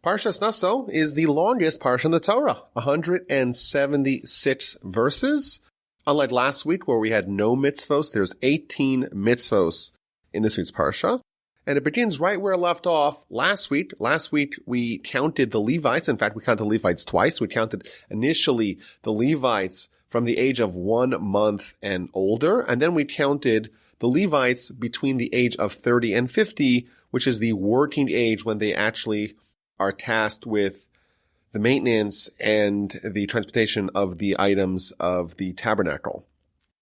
Parshas Nasso is the longest parsha in the Torah, 176 verses. Unlike last week where we had no mitzvos, there's 18 mitzvos in this week's parsha. And it begins right where it left off last week. Last week we counted the Levites. In fact, we counted the Levites twice. We counted initially the Levites from the age of 1 month and older. And then we counted the Levites between the age of 30 and 50, which is the working age when they actually are tasked with the maintenance and the transportation of the items of the tabernacle.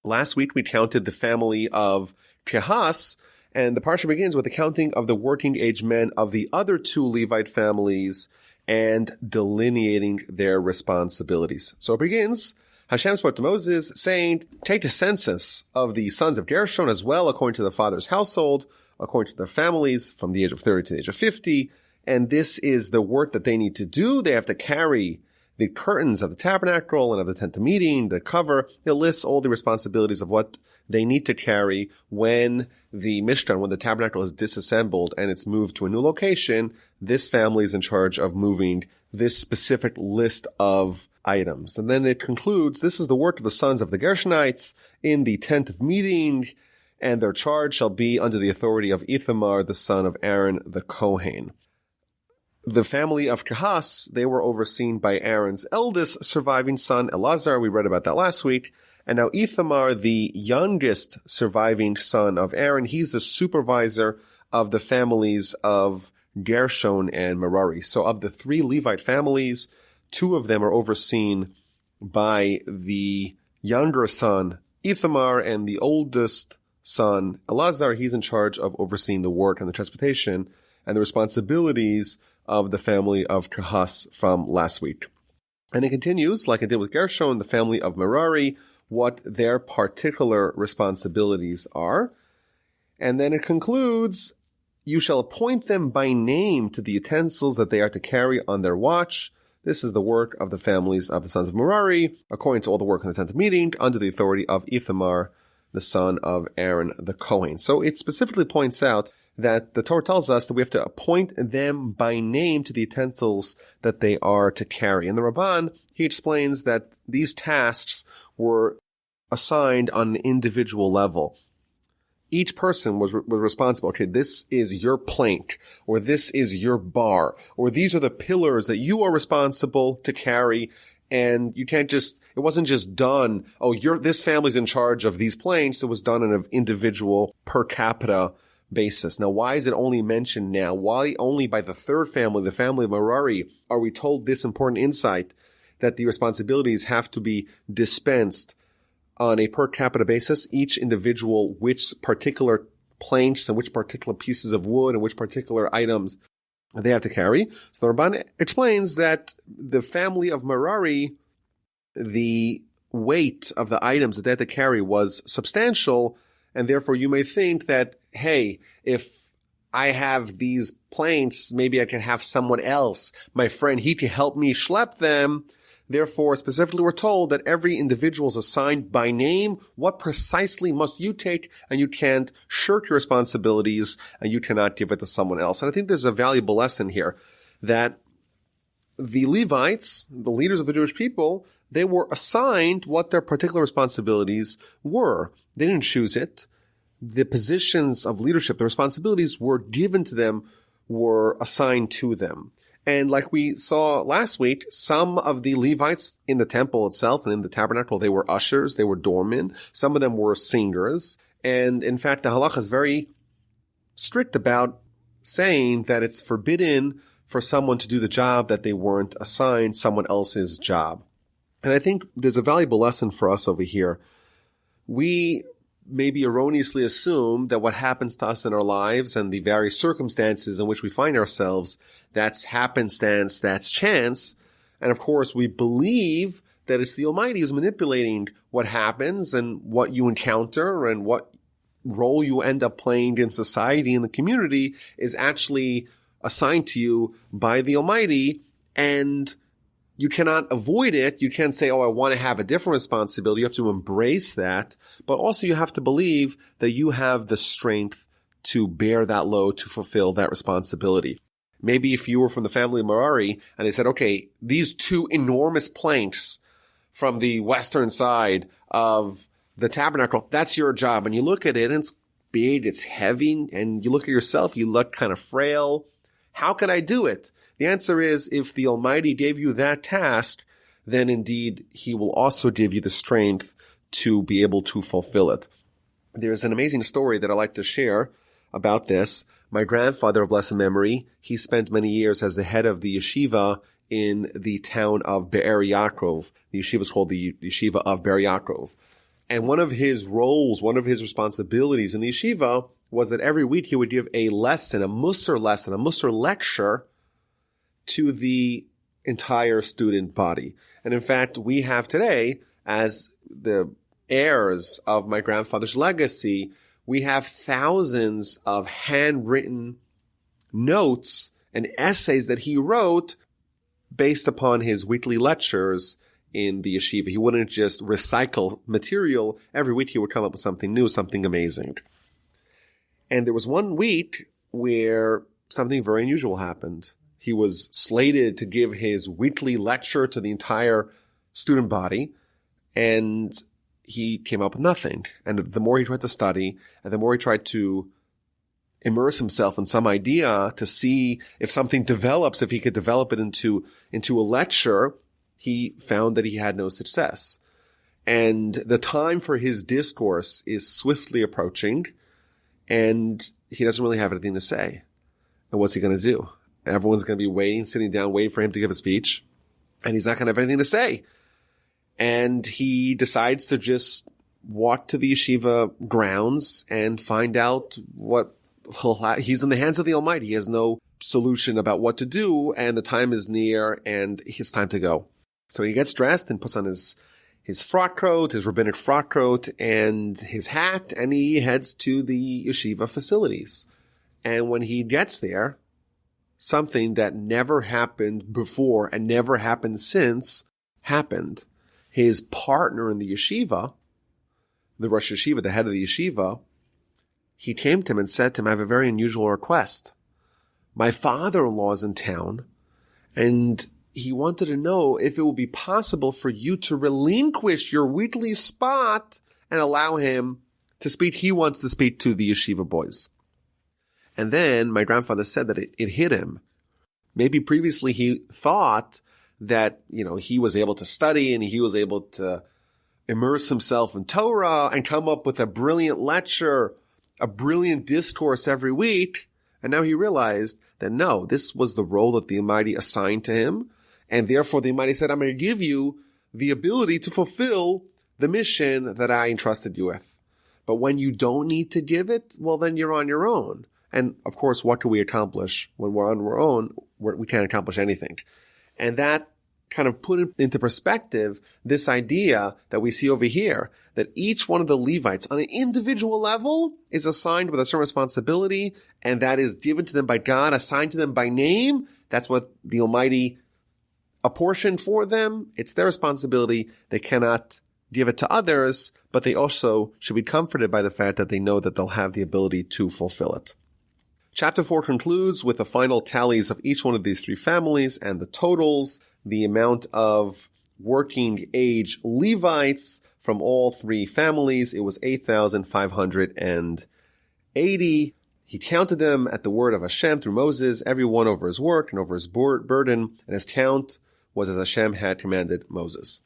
Last week, we counted the family of Parshas, and the parsha begins with the counting of the working age men of the other two Levite families and delineating their responsibilities. So it begins, Hashem spoke to Moses, saying, take the census of the sons of Gershon as well, according to the father's household, according to their families, from the age of 30 to the age of 50, and this is the work that they need to do. They have to carry the curtains of the tabernacle and of the tent of meeting, the cover. It lists all the responsibilities of what they need to carry when the Mishkan, when the tabernacle is disassembled and it's moved to a new location. This family is in charge of moving this specific list of items. And then it concludes, this is the work of the sons of the Gershonites in the tent of meeting, and their charge shall be under the authority of Ithamar, the son of Aaron the Kohen. The family of Parshas, they were overseen by Aaron's eldest surviving son, Elazar. We read about that last week. And now Ithamar, the youngest surviving son of Aaron, he's the supervisor of the families of Gershon and Merari. So of the three Levite families, two of them are overseen by the younger son, Ithamar, and the oldest son, Elazar. He's in charge of overseeing the work and the transportation and the responsibilities of the family of Parshas from last week. And it continues, like it did with Gershon, the family of Merari, what their particular responsibilities are. And then it concludes, you shall appoint them by name to the utensils that they are to carry on their watch. This is the work of the families of the sons of Merari, according to all the work in the tent of meeting, under the authority of Ithamar, the son of Aaron the Kohen. So it specifically points out that the Torah tells us that we have to appoint them by name to the utensils that they are to carry. And the Ramban, he explains that these tasks were assigned on an individual level. Each person was responsible. Okay, this is your plank, or this is your bar, or these are the pillars that you are responsible to carry. And you can't just, it wasn't just done, this family's in charge of these planks. It was done on an individual per capita basis. Now, why is it only mentioned now? Why only by the third family, the family of Merari, are we told this important insight that the responsibilities have to be dispensed on a per capita basis? Each individual, which particular planks and which particular pieces of wood and which particular items they have to carry. So the Ramban explains that the family of Merari, the weight of the items that they had to carry was substantial, and therefore you may think that, hey, if I have these planks, maybe I can have someone else, my friend, he can help me schlep them. Therefore, specifically, we're told that every individual is assigned by name. What precisely must you take? And you can't shirk your responsibilities, and you cannot give it to someone else. And I think there's a valuable lesson here that the Levites, the leaders of the Jewish people, they were assigned what their particular responsibilities were. They didn't choose it. The positions of leadership, the responsibilities were given to them, were assigned to them. And like we saw last week, some of the Levites in the temple itself and in the tabernacle, they were ushers, they were doormen. Some of them were singers. And in fact, the halacha is very strict about saying that it's forbidden for someone to do the job that they weren't assigned someone else's job. And I think there's a valuable lesson for us over here. We maybe erroneously assume that what happens to us in our lives and the various circumstances in which we find ourselves, that's happenstance, that's chance. And of course, we believe that it's the Almighty who's manipulating what happens and what you encounter and what role you end up playing in society and the community is actually assigned to you by the Almighty, and you cannot avoid it. You can't say, I want to have a different responsibility. You have to embrace that. But also you have to believe that you have the strength to bear that load, to fulfill that responsibility. Maybe if you were from the family of Merari and they said, okay, these two enormous planks from the western side of the tabernacle, that's your job. And you look at it and it's big, it's heavy, and you look at yourself, you look kind of frail. How can I do it? The answer is, if the Almighty gave you that task, then indeed He will also give you the strength to be able to fulfill it. There's an amazing story that I like to share about this. My grandfather of blessed memory, he spent many years as the head of the yeshiva in the town of Be'er Yaakov. The yeshiva is called the yeshiva of Be'er Yaakov. And one of his roles, one of his responsibilities in the yeshiva was that every week he would give a lesson, a Musar lecture to the entire student body. And in fact, we have today, as the heirs of my grandfather's legacy, we have thousands of handwritten notes and essays that he wrote based upon his weekly lectures in the yeshiva. He wouldn't just recycle material. Every week he would come up with something new, something amazing. And there was one week where something very unusual happened. He was slated to give his weekly lecture to the entire student body, and he came up with nothing. And the more he tried to study, and the more he tried to immerse himself in some idea to see if something develops, if he could develop it into a lecture, he found that he had no success. And the time for his discourse is swiftly approaching, and he doesn't really have anything to say. And what's he going to do? Everyone's going to be waiting, sitting down, waiting for him to give a speech, and he's not going to have anything to say. And he decides to just walk to the yeshiva grounds and find out what he's in the hands of the Almighty. He has no solution about what to do, and the time is near, and it's time to go. So he gets dressed and puts on his frock coat, his rabbinic frock coat, and his hat, and he heads to the yeshiva facilities. And when he gets there, something that never happened before and never happened since happened. His partner in the yeshiva, the Rosh Yeshiva, the head of the yeshiva, he came to him and said to him, I have a very unusual request. My father-in-law is in town, and he wanted to know if it would be possible for you to relinquish your weekly spot and allow him to speak. He wants to speak to the yeshiva boys. And then my grandfather said that it hit him. Maybe previously he thought that, he was able to study and he was able to immerse himself in Torah and come up with a brilliant lecture, a brilliant discourse every week. And now he realized that no, this was the role that the Almighty assigned to him. And therefore the Almighty said, I'm going to give you the ability to fulfill the mission that I entrusted you with. But when you don't need to give it, well, then you're on your own. And of course, what can we accomplish when we're on our own? We can't accomplish anything. And that kind of put into perspective this idea that we see over here, that each one of the Levites on an individual level is assigned with a certain responsibility, and that is given to them by God, assigned to them by name. That's what the Almighty apportioned for them. It's their responsibility. They cannot give it to others, but they also should be comforted by the fact that they know that they'll have the ability to fulfill it. Chapter 4 concludes with the final tallies of each one of these three families and the totals, the amount of working age Levites from all three families. It was 8,580. He counted them at the word of Hashem through Moses, every one over his work and over his burden, and his count was as Hashem had commanded Moses.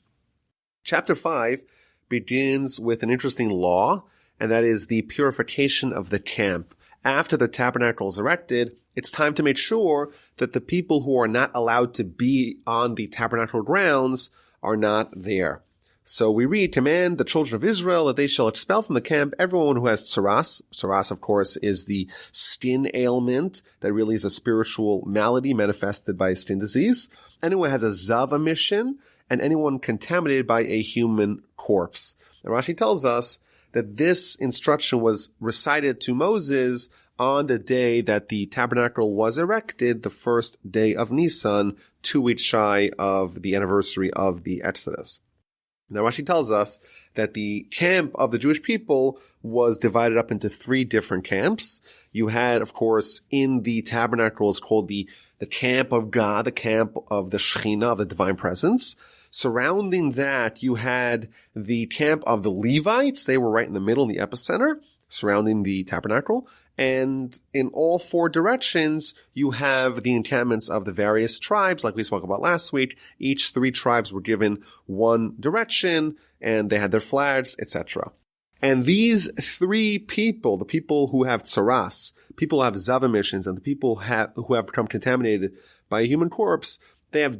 Chapter 5 begins with an interesting law, and that is the purification of the camp. After the tabernacle is erected, it's time to make sure that the people who are not allowed to be on the tabernacle grounds are not there. So we read, command the children of Israel that they shall expel from the camp everyone who has tsaras. Tsaras, of course, is the skin ailment that really is a spiritual malady manifested by skin disease. Anyone who has a zav emission, and anyone contaminated by a human corpse. And Rashi tells us that this instruction was recited to Moses on the day that the tabernacle was erected, the first day of Nisan, 2 weeks shy of the anniversary of the Exodus. Now Rashi tells us that the camp of the Jewish people was divided up into 3 different camps. You had, of course, in the tabernacle, it's called the camp of God, the camp of the Shekhinah, of the divine presence. Surrounding that, you had the camp of the Levites. They were right in the middle, in the epicenter, surrounding the tabernacle. And in all 4 directions, you have the encampments of the various tribes, like we spoke about last week. Each 3 tribes were given one direction, and they had their flags, etc. And these 3 people, the people who have tsaras, people who have zav emissions, and the people who have become contaminated by a human corpse, they all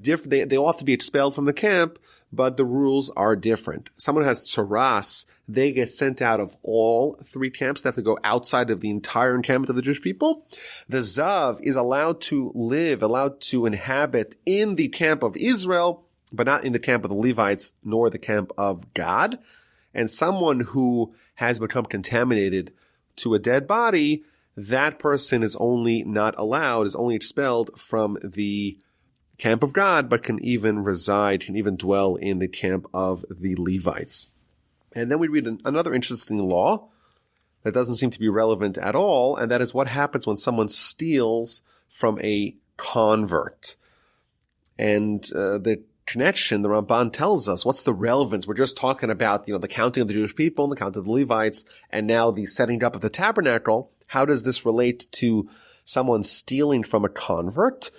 have to be expelled from the camp, but the rules are different. Someone who has tsaras, they get sent out of all 3 camps. They have to go outside of the entire encampment of the Jewish people. The zav is allowed to inhabit in the camp of Israel, but not in the camp of the Levites, nor the camp of God. And someone who has become contaminated to a dead body, that person is only expelled from the camp of God, but can even dwell in the camp of the Levites. And then we read another interesting law that doesn't seem to be relevant at all, and that is what happens when someone steals from a convert. And the connection, the Ramban tells us, what's the relevance? We're just talking about, the counting of the Jewish people and the counting of the Levites, and now the setting up of the tabernacle. How does this relate to someone stealing from a convert?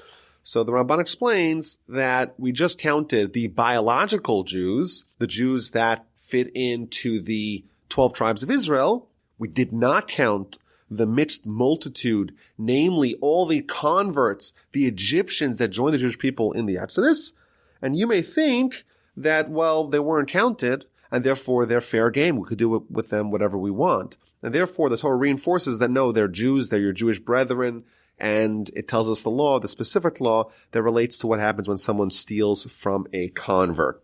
So the Ramban explains that we just counted the biological Jews, the Jews that fit into the 12 tribes of Israel. We did not count the mixed multitude, namely all the converts, the Egyptians that joined the Jewish people in the Exodus. And you may think that, they weren't counted, and therefore they're fair game. We could do with them whatever we want. And therefore the Torah reinforces that no, they're Jews, they're your Jewish brethren. And it tells us the specific law that relates to what happens when someone steals from a convert.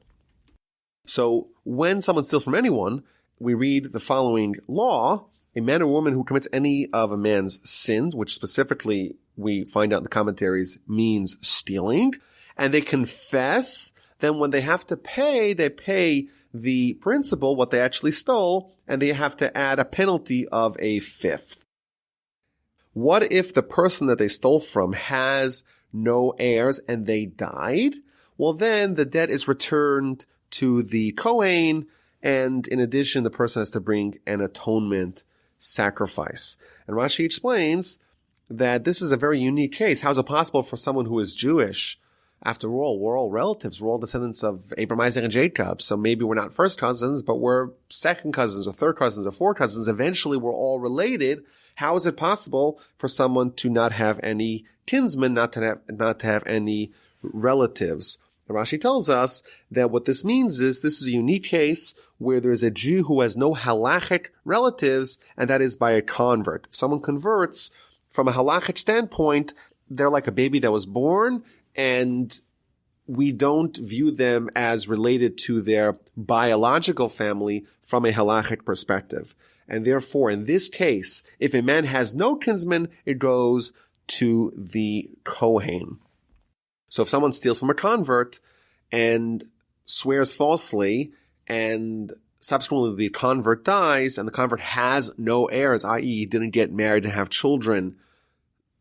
So when someone steals from anyone, we read the following law: a man or woman who commits any of a man's sins, which specifically we find out in the commentaries means stealing, and they confess, then when they have to pay, they pay the principal what they actually stole, and they have to add a penalty of a 1/5. What if the person that they stole from has no heirs and they died? Well, then the debt is returned to the Kohen, and in addition, the person has to bring an atonement sacrifice. And Rashi explains that this is a very unique case. How is it possible for someone who is Jewish? After all, we're all relatives. We're all descendants of Abraham, Isaac, and Jacob. So maybe we're not first cousins, but we're second cousins or third cousins or fourth cousins. Eventually, we're all related. How is it possible for someone to not have any kinsmen, not to have any relatives? Rashi tells us that what this means is this is a unique case where there is a Jew who has no halachic relatives, and that is by a convert. If someone converts, from a halachic standpoint, they're like a baby that was born, and we don't view them as related to their biological family from a halachic perspective. And therefore, in this case, if a man has no kinsman, it goes to the Kohen. So if someone steals from a convert and swears falsely, and subsequently the convert dies, and the convert has no heirs, i.e. he didn't get married and have children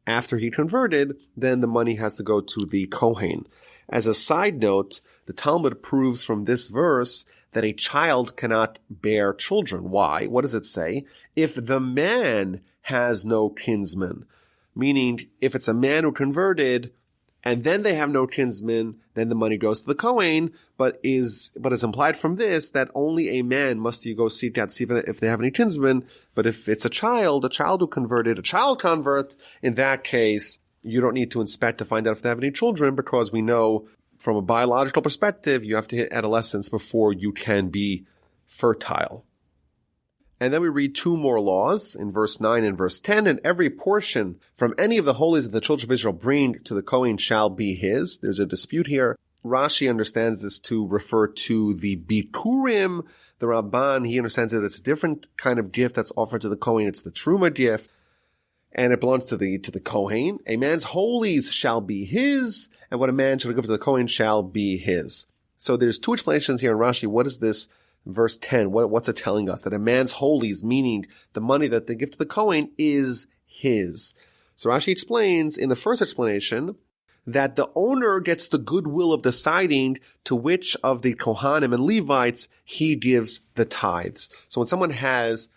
after he converted, then the money has to go to the Kohen. As a side note, the Talmud proves from this verse that a child cannot bear children. Why? What does it say? If the man has no kinsman, meaning if it's a man who converted and then they have no kinsman, then the money goes to the Kohen, but is implied from this that only a man must you go seek out to see if they have any kinsmen. But if it's a child who converted, a child convert, in that case, you don't need to inspect to find out if they have any children, because we know from a biological perspective, you have to hit adolescence before you can be fertile. And then we read 2 more laws in verse 9 and verse 10. And every portion from any of the holies that the children of Israel bring to the Kohen shall be his. There's a dispute here. Rashi understands this to refer to the Bikurim. The Ramban, he understands that it's a different kind of gift that's offered to the Kohen. It's the Truma gift, and it belongs to the Kohen. A man's holies shall be his, and what a man shall give to the Kohen shall be his. So there's two explanations here in Rashi. What is this verse 10? What's it telling us? That a man's holies, meaning the money that they give to the Kohen, is his. So Rashi explains in the first explanation that the owner gets the goodwill of deciding to which of the Kohanim and Levites he gives the tithes. So when someone has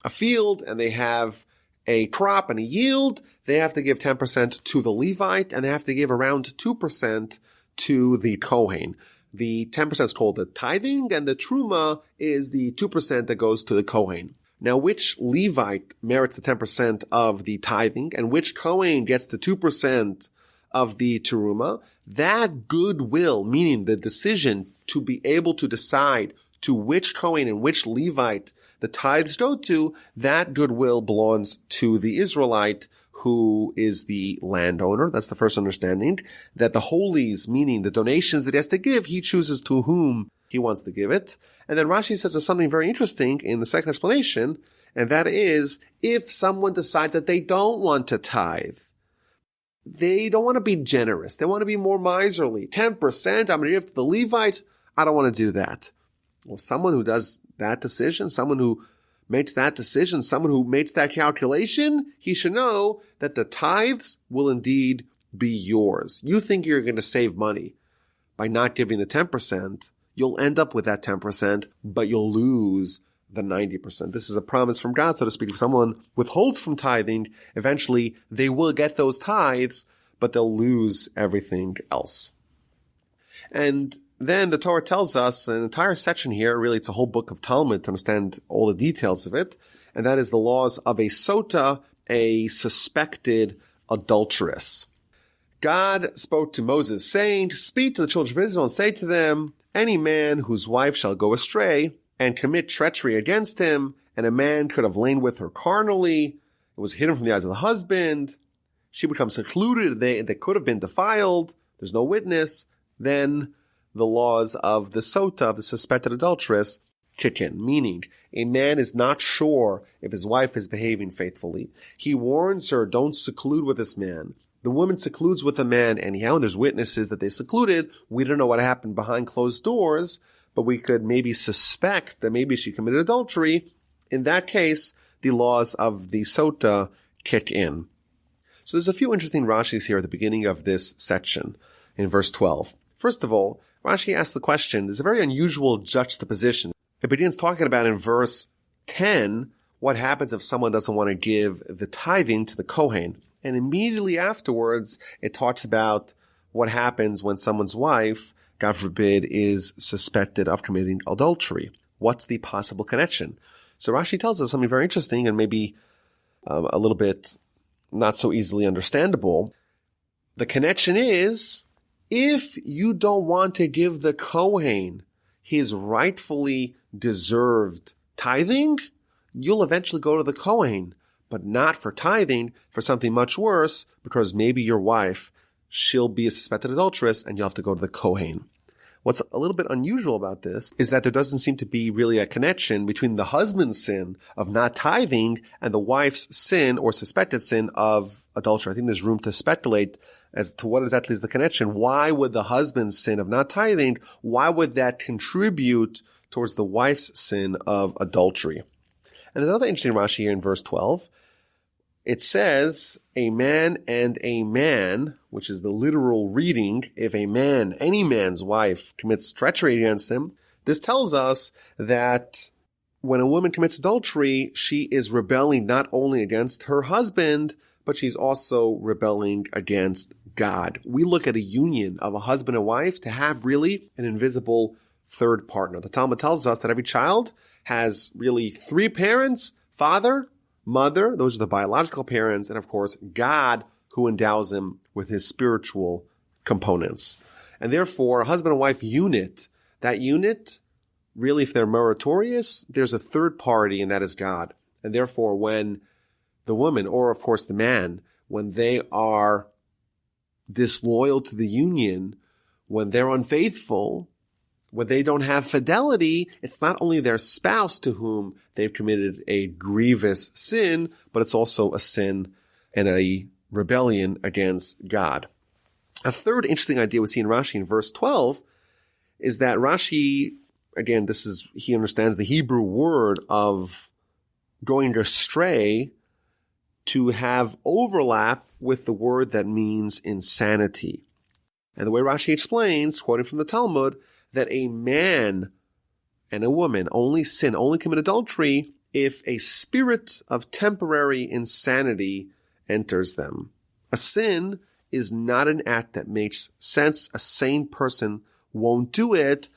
a field and they have a crop and a yield, they have to give 10% to the Levite and they have to give around 2% to the Kohen. The 10% is called the tithing and the truma is the 2% that goes to the Kohen. Now, which Levite merits the 10% of the tithing and which Kohen gets the 2% of the teruma? That goodwill, meaning the decision to be able to decide to which Kohen and which Levite the tithes go to, that goodwill belongs to the Israelite who is the landowner. That's the first understanding. That the holies, meaning the donations that he has to give, he chooses to whom he wants to give it. And then Rashi says there's something very interesting in the second explanation, and that is if someone decides that they don't want to tithe, they don't want to be generous, they want to be more miserly. 10% I'm going to give to the Levite, I don't want to do that. Well, someone who does that decision, someone who makes that decision, someone who makes that calculation, he should know that the tithes will indeed be yours. You think you're going to save money by not giving the 10%, you'll end up with that 10%, but you'll lose the 90%. This is a promise from God, so to speak. If someone withholds from tithing, eventually they will get those tithes, but they'll lose everything else. And then the Torah tells us an entire section here, really it's a whole book of Talmud to understand all the details of it, and that is the laws of a sota, a suspected adulteress. God spoke to Moses saying, "Speak to the children of Israel and say to them, any man whose wife shall go astray and commit treachery against him, and a man could have lain with her carnally, it was hidden from the eyes of the husband, she becomes secluded, they could have been defiled, there's no witness, then the laws of the sota, of the suspected adulteress, kick in. Meaning, a man is not sure if his wife is behaving faithfully. He warns her, don't seclude with this man. The woman secludes with the man anyhow, and there's witnesses that they secluded. We don't know what happened behind closed doors, but we could maybe suspect that maybe she committed adultery. In that case, the laws of the sota kick in. So there's a few interesting Rashis here at the beginning of this section in verse 12. First of all, Rashi asks the question, there's a very unusual juxtaposition. It begins talking about in verse 10, what happens if someone doesn't want to give the tithing to the Kohen. And immediately afterwards, it talks about what happens when someone's wife, God forbid, is suspected of committing adultery. What's the possible connection? So Rashi tells us something very interesting and maybe a little bit not so easily understandable. The connection is, if you don't want to give the Kohen his rightfully deserved tithing, you'll eventually go to the Kohen, but not for tithing, for something much worse, because maybe your wife, she'll be a suspected adulteress and you'll have to go to the Kohen. What's a little bit unusual about this is that there doesn't seem to be really a connection between the husband's sin of not tithing and the wife's sin or suspected sin of adultery. I think there's room to speculate as to what exactly is the connection. Why would the husband's sin of not tithing, why would that contribute towards the wife's sin of adultery? And there's another interesting Rashi here in verse 12. It says, a man and a man, which is the literal reading, if a man, any man's wife, commits treachery against him, this tells us that when a woman commits adultery, she is rebelling not only against her husband, but she's also rebelling against God. We look at a union of a husband and wife to have really an invisible third partner. The Talmud tells us that every child has really three parents, father, mother, those are the biological parents, and of course, God, who endows him with his spiritual components. And therefore, a husband and wife unit, that unit, really, if they're meritorious, there's a third party, and that is God. And therefore, when the woman, or of course the man, when they are disloyal to the union, when they're unfaithful, when they don't have fidelity, it's not only their spouse to whom they've committed a grievous sin, but it's also a sin and a rebellion against God. A third interesting idea we see in Rashi in verse 12 is that Rashi, again, he understands the Hebrew word of going astray to have overlap with the word that means insanity. And the way Rashi explains, quoting from the Talmud, that a man and a woman only commit adultery if a spirit of temporary insanity enters them. A sin is not an act that makes sense. A sane person won't do it.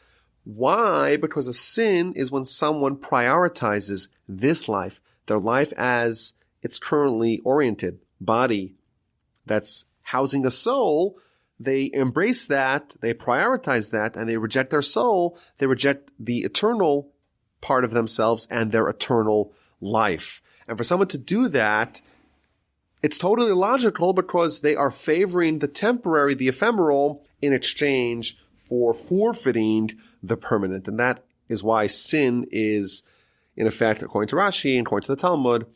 Why? Because a sin is when someone prioritizes this life, their life as it's currently oriented, body that's housing a soul. They embrace that, they prioritize that, and they reject their soul. They reject the eternal part of themselves and their eternal life. And for someone to do that, it's totally logical because they are favoring the temporary, the ephemeral, in exchange for forfeiting the permanent. And that is why sin is, in effect, according to Rashi and according to the Talmud,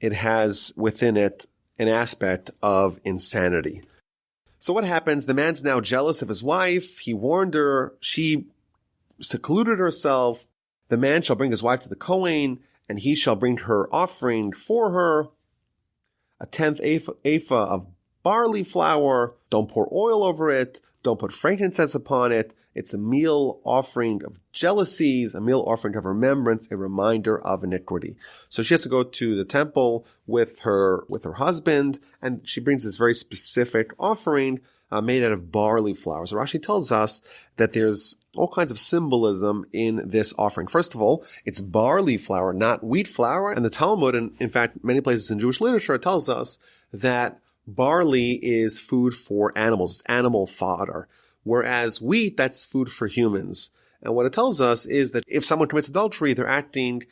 it has within it an aspect of insanity. So what happens? The man's now jealous of his wife. He warned her. She secluded herself. The man shall bring his wife to the Kohen, and he shall bring her offering for her, a 10th ephah of barley flour. Don't pour oil over it. Don't put frankincense upon it. It's a meal offering of jealousies, a meal offering of remembrance, a reminder of iniquity. So she has to go to the temple with her husband, and she brings this very specific offering made out of barley flour. So Rashi tells us that there's all kinds of symbolism in this offering. First of all, it's barley flour, not wheat flour. And the Talmud, and in fact, many places in Jewish literature, tells us that barley is food for animals, it's animal fodder, whereas wheat, that's food for humans. And what it tells us is that if someone commits adultery, they're acting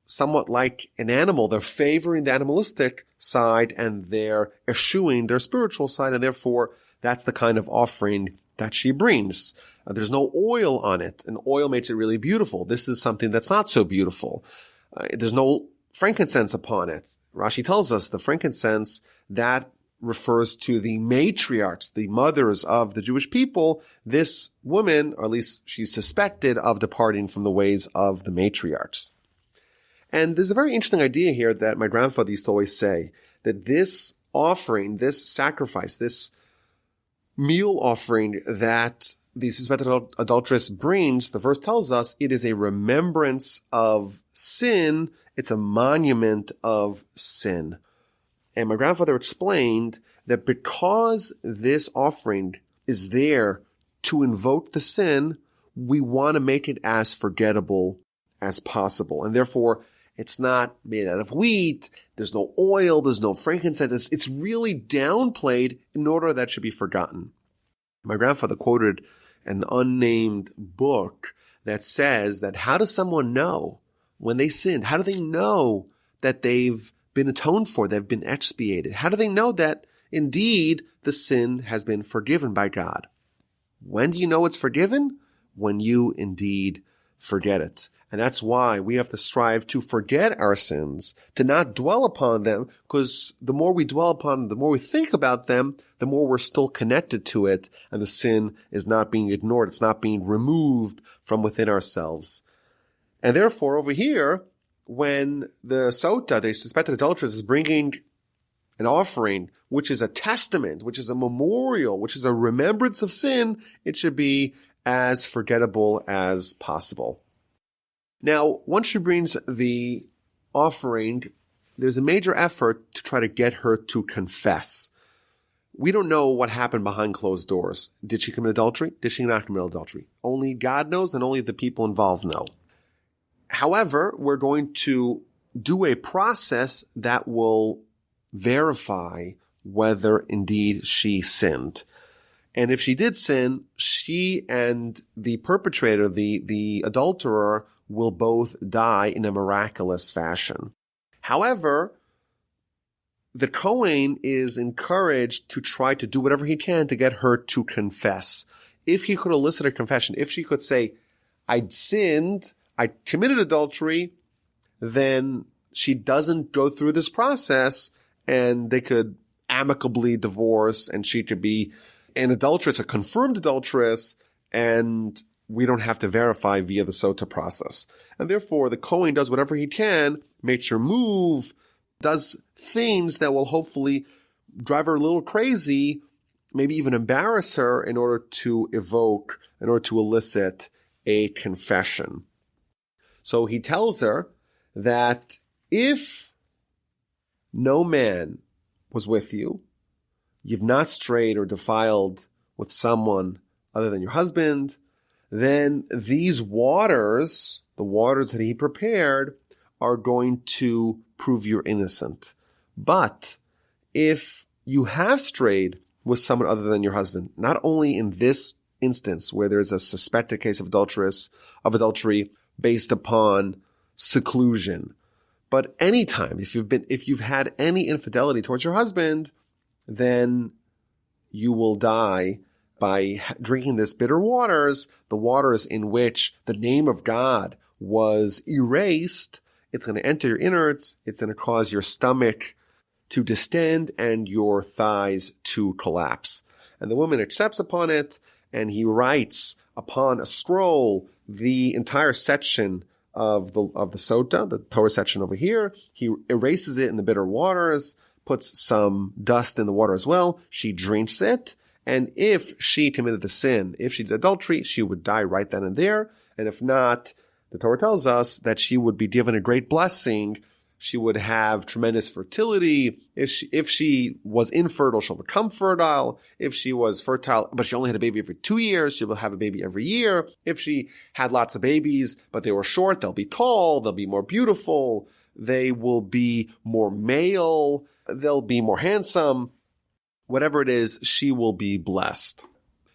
somewhat like an animal. They're favoring the animalistic side and they're eschewing their spiritual side, and therefore that's the kind of offering that she brings. There's no oil on it, and oil makes it really beautiful. This is something that's not so beautiful. There's no frankincense upon it. Rashi tells us the frankincense, that refers to the matriarchs, the mothers of the Jewish people. This woman, or at least she's suspected of departing from the ways of the matriarchs. And there's a very interesting idea here that my grandfather used to always say, that this offering, this sacrifice, this meal offering that the suspected adulteress brings, the verse tells us it is a remembrance of sin. It's a monument of sin. And my grandfather explained that because this offering is there to invoke the sin, we want to make it as forgettable as possible. And therefore, it's not made out of wheat. There's no oil. There's no frankincense. It's really downplayed in order that it should be forgotten. My grandfather quoted an unnamed book that says that how does someone know when they sinned? How do they know that they've been atoned for, they've been expiated? How do they know that indeed the sin has been forgiven by God? When do you know it's forgiven? When you indeed forget it. And that's why we have to strive to forget our sins, to not dwell upon them, because the more we dwell upon them, the more we think about them, the more we're still connected to it, and the sin is not being ignored. It's not being removed from within ourselves. And therefore, over here, when the sota, the suspected adulteress, is bringing an offering, which is a testament, which is a memorial, which is a remembrance of sin, it should be as forgettable as possible. Now, once she brings the offering, there's a major effort to try to get her to confess. We don't know what happened behind closed doors. Did she commit adultery? Did she not commit adultery? Only God knows, and only the people involved know. However, we're going to do a process that will verify whether indeed she sinned. And if she did sin, she and the perpetrator, the adulterer, will both die in a miraculous fashion. However, the Kohen is encouraged to try to do whatever he can to get her to confess. If he could elicit a confession, if she could say, I sinned, I committed adultery, then she doesn't go through this process and they could amicably divorce and she could be an adulteress, a confirmed adulteress, and we don't have to verify via the sota process. And therefore, the Kohen does whatever he can, makes her move, does things that will hopefully drive her a little crazy, maybe even embarrass her in order to elicit a confession. So he tells her that if no man was with you, you've not strayed or defiled with someone other than your husband, then these waters, the waters that he prepared, are going to prove you're innocent. But if you have strayed with someone other than your husband, not only in this instance where there's a suspected case of adultery based upon seclusion, but anytime, if you've had any infidelity towards your husband, then you will die by drinking this bitter waters, the waters in which the name of God was erased. It's going to enter your innards. It's going to cause your stomach to distend and your thighs to collapse. And the woman accepts upon it, and he writes upon a scroll the entire section of the sota, the Torah section over here. He erases it in the bitter waters, puts some dust in the water as well. She drinks it. And if she committed the sin, if she did adultery, she would die right then and there. And if not, the Torah tells us that she would be given a great blessing. She would have tremendous fertility. If she was infertile, she'll become fertile. If she was fertile, but she only had a baby every 2 years, she will have a baby every year. If she had lots of babies, but they were short, they'll be tall, they'll be more beautiful, they will be more male, they'll be more handsome. Whatever it is, she will be blessed.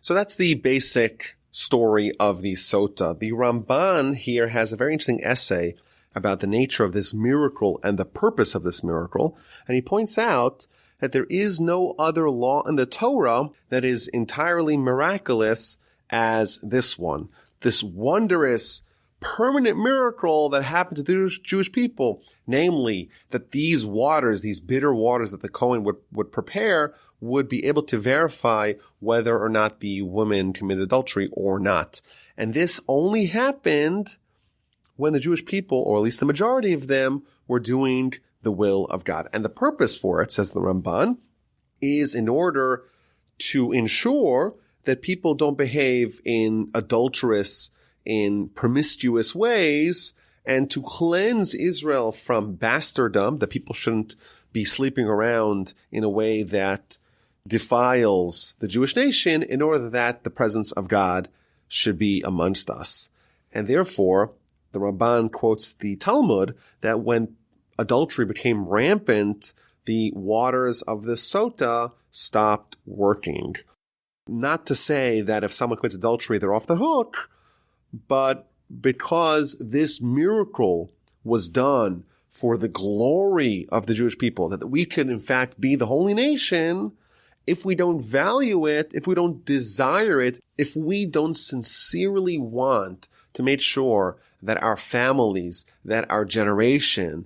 So that's the basic story of the sota. The Ramban here has a very interesting essay about the nature of this miracle and the purpose of this miracle. And he points out that there is no other law in the Torah that is entirely miraculous as this one. This wondrous, permanent miracle that happened to the Jewish people, namely that these waters, these bitter waters that the Kohen would prepare, would be able to verify whether or not the woman committed adultery or not. And this only happened when the Jewish people, or at least the majority of them, were doing the will of God. And the purpose for it, says the Ramban, is in order to ensure that people don't behave in adulterous, in promiscuous ways, and to cleanse Israel from bastardom, that people shouldn't be sleeping around in a way that defiles the Jewish nation, in order that the presence of God should be amongst us. And therefore, the Ramban quotes the Talmud that when adultery became rampant, the waters of the sota stopped working. Not to say that if someone commits adultery, they're off the hook, but because this miracle was done for the glory of the Jewish people, that we could in fact be the holy nation, if we don't value it, if we don't desire it, if we don't sincerely want to make sure that our families, that our generation,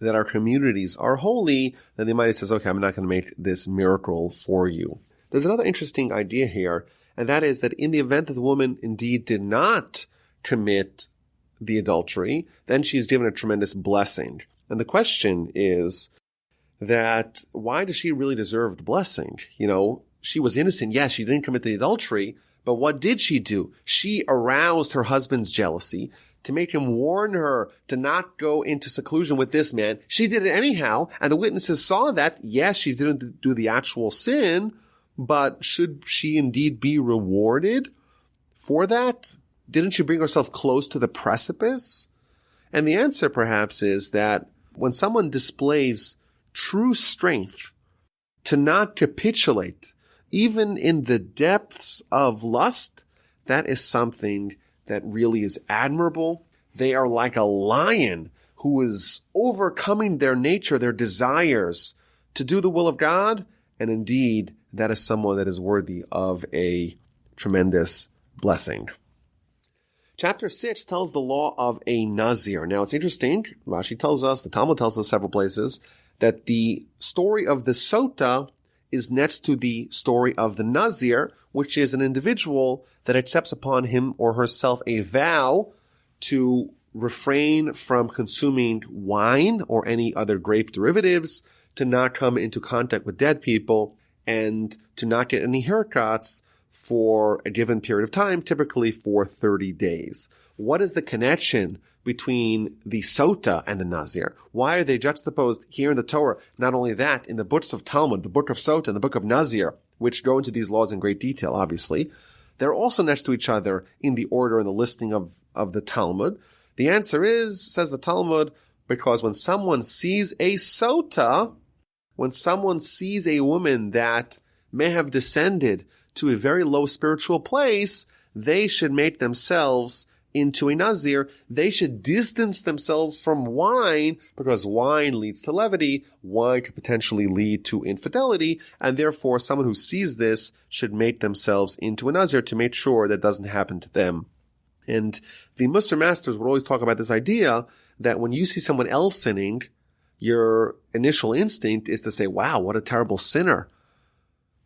that our communities are holy, then the Almighty says, okay, I'm not going to make this miracle for you. There's another interesting idea here, and that is that in the event that the woman indeed did not commit the adultery, then she's given a tremendous blessing. And the question is that why does she really deserve the blessing? You know, she was innocent. Yes, she didn't commit the adultery, but what did she do? She aroused her husband's jealousy to make him warn her to not go into seclusion with this man. She did it anyhow, and the witnesses saw that. Yes, she didn't do the actual sin, but should she indeed be rewarded for that? Didn't she bring herself close to the precipice? And the answer perhaps is that when someone displays true strength to not capitulate, even in the depths of lust, that is something that really is admirable. They are like a lion who is overcoming their nature, their desires to do the will of God. And indeed, that is someone that is worthy of a tremendous blessing. Chapter 6 tells the law of a Nazir. Now, it's interesting. Rashi tells us, the Talmud tells us several places, that the story of the sota is next to the story of the Nazir, which is an individual that accepts upon him or herself a vow to refrain from consuming wine or any other grape derivatives, to not come into contact with dead people, and to not get any haircuts for a given period of time, typically for 30 days. What is the connection between the Sota and the Nazir? Why are they juxtaposed here in the Torah? Not only that, in the books of Talmud, the book of Sota and the book of Nazir, which go into these laws in great detail, obviously, they're also next to each other in the order and the listing of the Talmud. The answer is, says the Talmud, because when someone sees a Sota, when someone sees a woman that may have descended to a very low spiritual place, they should make themselves into a Nazir. They should distance themselves from wine, because wine leads to levity. Wine could potentially lead to infidelity, and therefore someone who sees this should make themselves into a Nazir to make sure that doesn't happen to them. And the Musar masters would always talk about this idea that when you see someone else sinning, your initial instinct is to say, wow, what a terrible sinner.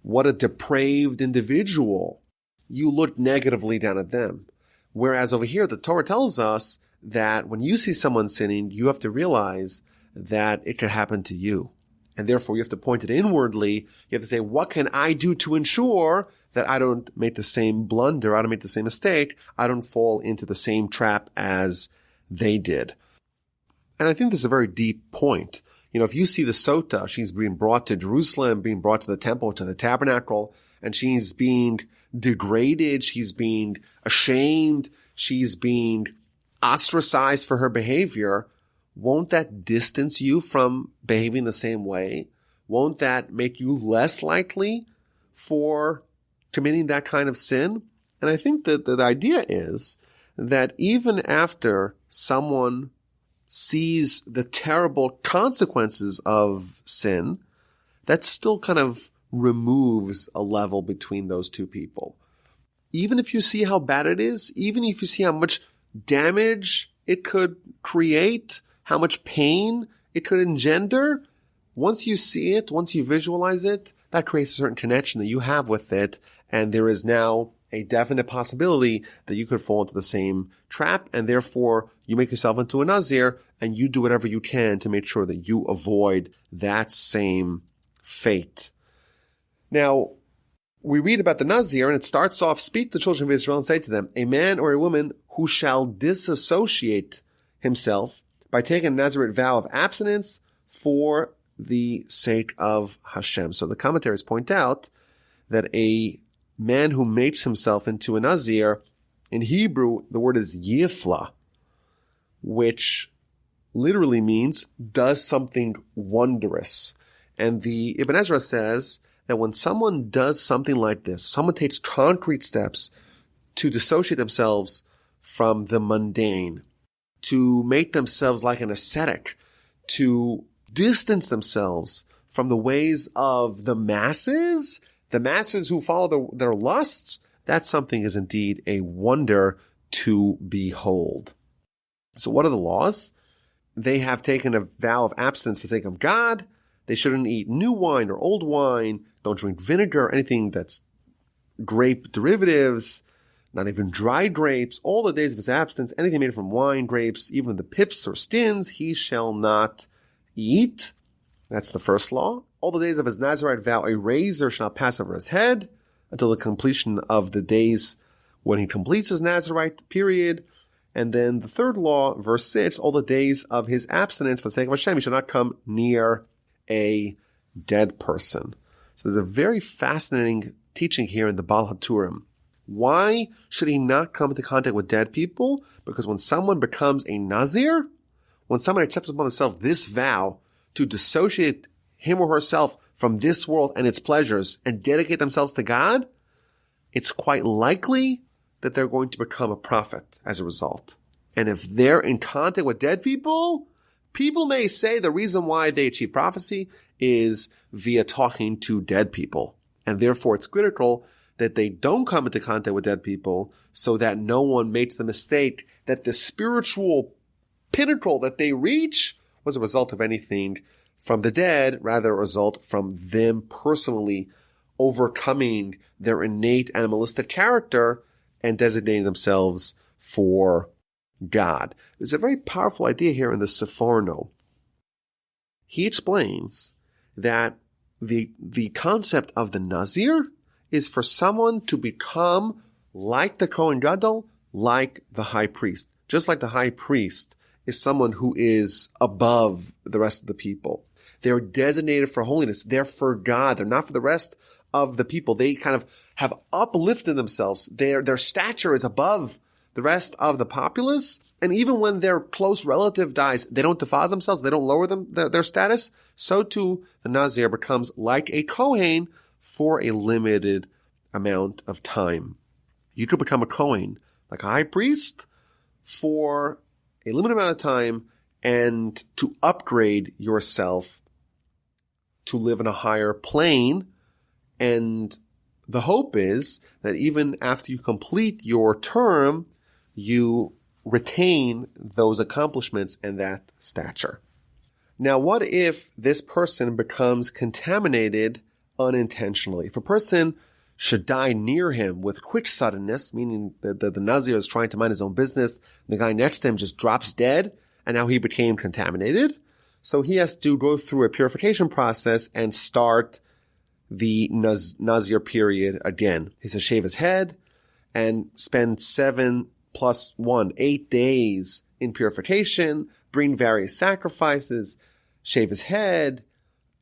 What a depraved individual. You look negatively down at them. Whereas over here, the Torah tells us that when you see someone sinning, you have to realize that it could happen to you. And therefore, you have to point it inwardly. You have to say, what can I do to ensure that I don't make the same blunder, I don't make the same mistake, I don't fall into the same trap as they did. And I think this is a very deep point. If you see the Sota, she's being brought to Jerusalem, being brought to the temple, to the Tabernacle, and she's being degraded, she's being ashamed, she's being ostracized for her behavior. Won't that distance you from behaving the same way? Won't that make you less likely for committing that kind of sin? And I think that the idea is that even after someone sees the terrible consequences of sin, that still kind of removes a level between those two people. Even if you see how bad it is, even if you see how much damage it could create, how much pain it could engender, once you see it, once you visualize it, that creates a certain connection that you have with it, and there is now a definite possibility that you could fall into the same trap, and therefore you make yourself into a Nazir, and you do whatever you can to make sure that you avoid that same fate. Now, we read about the Nazir, and it starts off, speak to the children of Israel and say to them, a man or a woman who shall disassociate himself by taking a Nazirite vow of abstinence for the sake of Hashem. So the commentaries point out that a man who makes himself into a Nazir, in Hebrew, the word is yifla, which literally means does something wondrous. And the Ibn Ezra says that when someone does something like this, someone takes concrete steps to dissociate themselves from the mundane, to make themselves like an ascetic, to distance themselves from the ways of the masses who follow their lusts, that something is indeed a wonder to behold. So what are the laws? They have taken a vow of abstinence for the sake of God. They shouldn't eat new wine or old wine. Don't drink vinegar, anything that's grape derivatives, not even dried grapes. All the days of his abstinence, anything made from wine, grapes, even the pips or skins, he shall not eat. That's the first law. All the days of his Nazirite vow, a razor shall not pass over his head until the completion of the days when he completes his Nazirite period. And then the third law, verse 6, all the days of his abstinence for the sake of Hashem, he shall not come near a dead person. So there's a very fascinating teaching here in the Baal HaTurim. Why should he not come into contact with dead people? Because when someone becomes a Nazir, when someone accepts upon himself this vow to dissociate him or herself from this world and its pleasures and dedicate themselves to God, it's quite likely that they're going to become a prophet as a result. And if they're in contact with dead people, people may say the reason why they achieve prophecy is via talking to dead people. And therefore it's critical that they don't come into contact with dead people so that no one makes the mistake that the spiritual pinnacle that they reach was a result of anything from the dead, rather result from them personally overcoming their innate animalistic character and designating themselves for God. There's a very powerful idea here in the Seforno. He explains that the concept of the Nazir is for someone to become like the Kohen Gadol, like the high priest. Just like the high priest is someone who is above the rest of the people. They're designated for holiness. They're for God. They're not for the rest of the people. They kind of have uplifted themselves. Their stature is above the rest of the populace. And even when their close relative dies, they don't defile themselves. They don't lower their status. So too, the Nazir becomes like a Kohen for a limited amount of time. You could become a Kohen, like a high priest, for a limited amount of time and to upgrade yourself to live in a higher plane. And the hope is that even after you complete your term, you retain those accomplishments and that stature. Now, what if this person becomes contaminated unintentionally? If a person should die near him with quick suddenness, meaning that the Nazir is trying to mind his own business, the guy next to him just drops dead, and now he became contaminated, so he has to go through a purification process and start the Nazir period again. He has to shave his head and spend 7 + 1, 8 days in purification, bring various sacrifices, shave his head,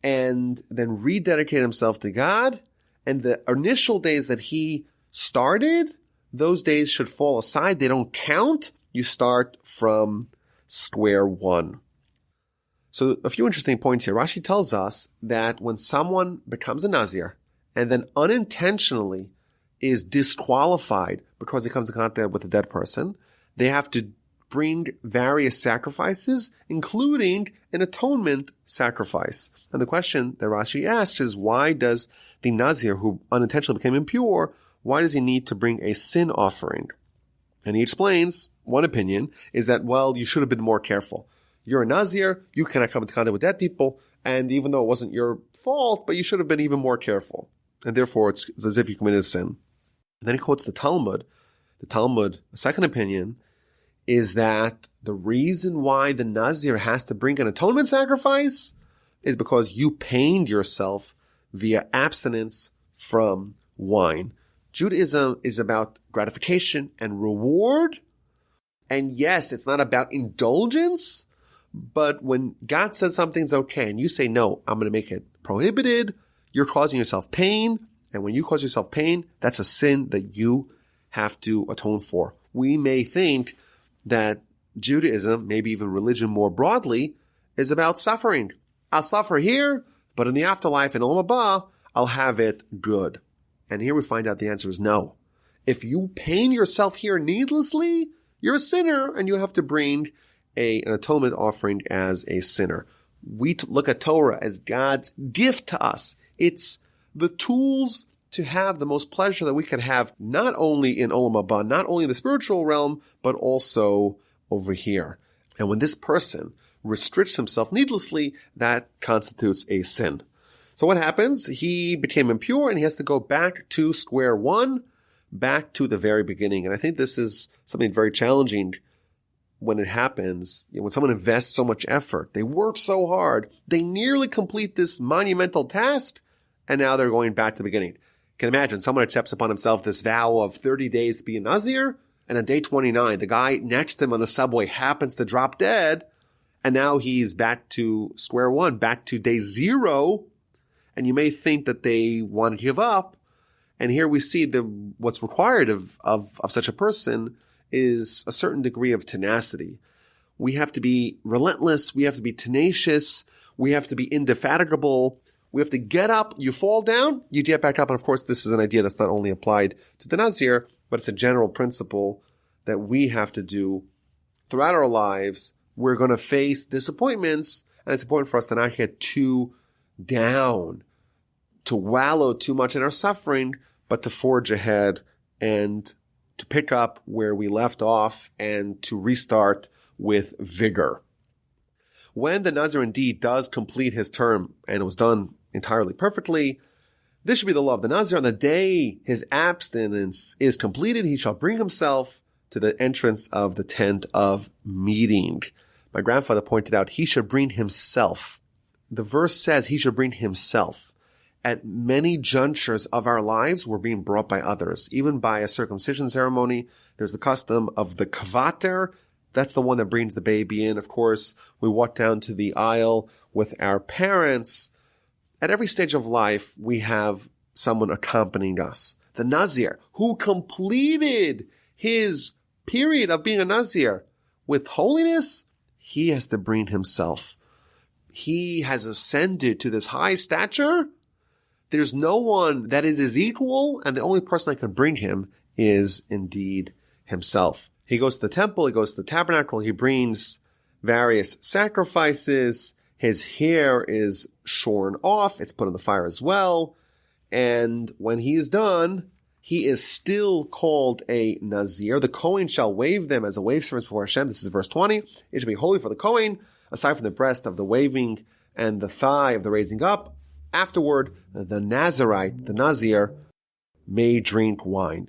and then rededicate himself to God. And the initial days that he started, those days should fall aside. They don't count. You start from square one. So a few interesting points here. Rashi tells us that when someone becomes a Nazir and then unintentionally is disqualified because he comes in contact with a dead person, they have to bring various sacrifices, including an atonement sacrifice. And the question that Rashi asks is, why does the Nazir who unintentionally became impure, why does he need to bring a sin offering? And he explains, one opinion is that, well, you should have been more careful. You're a Nazir, you cannot come into contact with dead people, and even though it wasn't your fault, but you should have been even more careful. And therefore, it's as if you committed a sin. And then he quotes the Talmud. The Talmud, a second opinion, is that the reason why the Nazir has to bring an atonement sacrifice is because you pained yourself via abstinence from wine. Judaism is about gratification and reward. And yes, it's not about indulgence, but when God says something's okay and you say, no, I'm going to make it prohibited, you're causing yourself pain. And when you cause yourself pain, that's a sin that you have to atone for. We may think that Judaism, maybe even religion more broadly, is about suffering. I'll suffer here, but in the afterlife, in Olam Haba, I'll have it good. And here we find out the answer is no. If you pain yourself here needlessly, you're a sinner and you have to bring an atonement offering as a sinner. We look at Torah as God's gift to us. It's the tools to have the most pleasure that we can have, not only in Olam Haba, not only in the spiritual realm, but also over here. And when this person restricts himself needlessly, that constitutes a sin. So what happens? He became impure and he has to go back to square one, back to the very beginning. And I think this is something very challenging when it happens. When someone invests so much effort, they work so hard, they nearly complete this monumental task, and now they're going back to the beginning. You can imagine someone accepts upon himself this vow of 30 days to be a Nazir, and on day 29, the guy next to him on the subway happens to drop dead, and now he's back to square one, back to day 0, and you may think that they want to give up. And here we see what's required of such a person is a certain degree of tenacity. We have to be relentless. We have to be tenacious. We have to be indefatigable. We have to get up. You fall down, you get back up. And of course, this is an idea that's not only applied to the Nazir, but it's a general principle that we have to do throughout our lives. We're going to face disappointments, and it's important for us to not get too down, to wallow too much in our suffering, but to forge ahead and to pick up where we left off and to restart with vigor. When the Nazir indeed does complete his term, and it was done entirely perfectly, this should be the law of the Nazir. On the day his abstinence is completed, he shall bring himself to the entrance of the tent of meeting. My grandfather pointed out he should bring himself. The verse says he should bring himself. At many junctures of our lives, we're being brought by others. Even by a circumcision ceremony, there's the custom of the kvater. That's the one that brings the baby in. Of course, we walk down to the aisle with our parents. At every stage of life, we have someone accompanying us. The Nazir, who completed his period of being a Nazir with holiness, he has to bring himself. He has ascended to this high stature. There's no one that is his equal, and the only person that can bring him is indeed himself. He goes to the temple, he goes to the tabernacle, he brings various sacrifices. His hair is shorn off, it's put in the fire as well. And when he is done, he is still called a Nazir. The Kohen shall wave them as a wave service before Hashem. This is verse 20. It shall be holy for the Kohen, aside from the breast of the waving and the thigh of the raising up. Afterward, the Nazirite, the Nazir, may drink wine.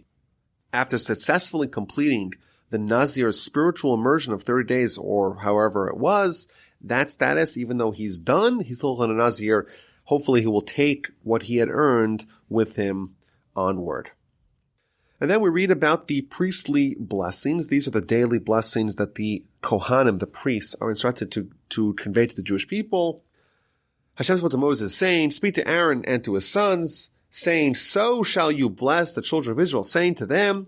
After successfully completing the Nazir's spiritual immersion of 30 days, or however it was, that status, even though he's done, he's still a Nazir. Hopefully he will take what he had earned with him onward. And then we read about the priestly blessings. These are the daily blessings that the Kohanim, the priests, are instructed to convey to the Jewish people. Hashem spoke to Moses, saying, speak to Aaron and to his sons, saying, so shall you bless the children of Israel, saying to them,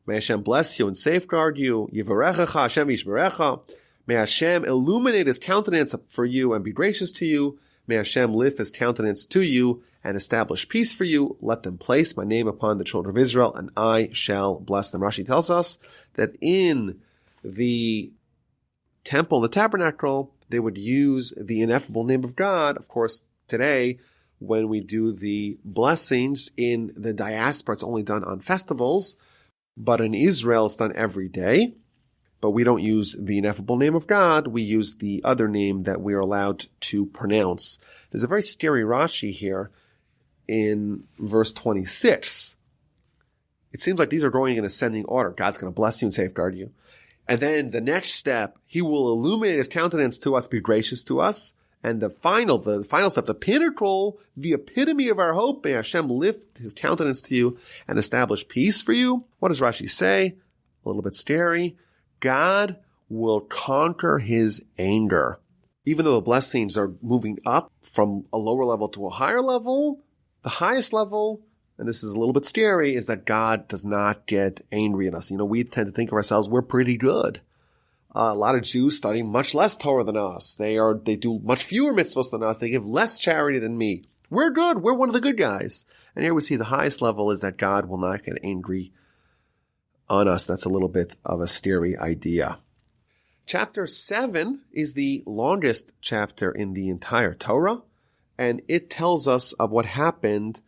may Hashem bless you and safeguard you. Yivarechecha Hashem yishmerecha. May Hashem illuminate his countenance for you and be gracious to you. May Hashem lift his countenance to you and establish peace for you. Let them place my name upon the children of Israel, and I shall bless them. Rashi tells us that in the temple, the tabernacle, they would use the ineffable name of God. Of course, today, when we do the blessings in the diaspora, it's only done on festivals, but in Israel, it's done every day. But we don't use the ineffable name of God. We use the other name that we are allowed to pronounce. There's a very scary Rashi here in verse 26. It seems like these are going in ascending order. God's going to bless you and safeguard you. And then the next step, he will illuminate his countenance to us, be gracious to us. And the final step, the pinnacle, the epitome of our hope, may Hashem lift his countenance to you and establish peace for you. What does Rashi say? A little bit scary. God will conquer his anger. Even though the blessings are moving up from a lower level to a higher level, the highest level, and this is a little bit scary, is that God does not get angry at us. You know, we tend to think of ourselves, we're pretty good. A lot of Jews study much less Torah than us. They do much fewer mitzvahs than us. They give less charity than me. We're good. We're one of the good guys. And here we see the highest level is that God will not get angry on us. That's a little bit of a scary idea. Chapter 7 is the longest chapter in the entire Torah, and it tells us of what happened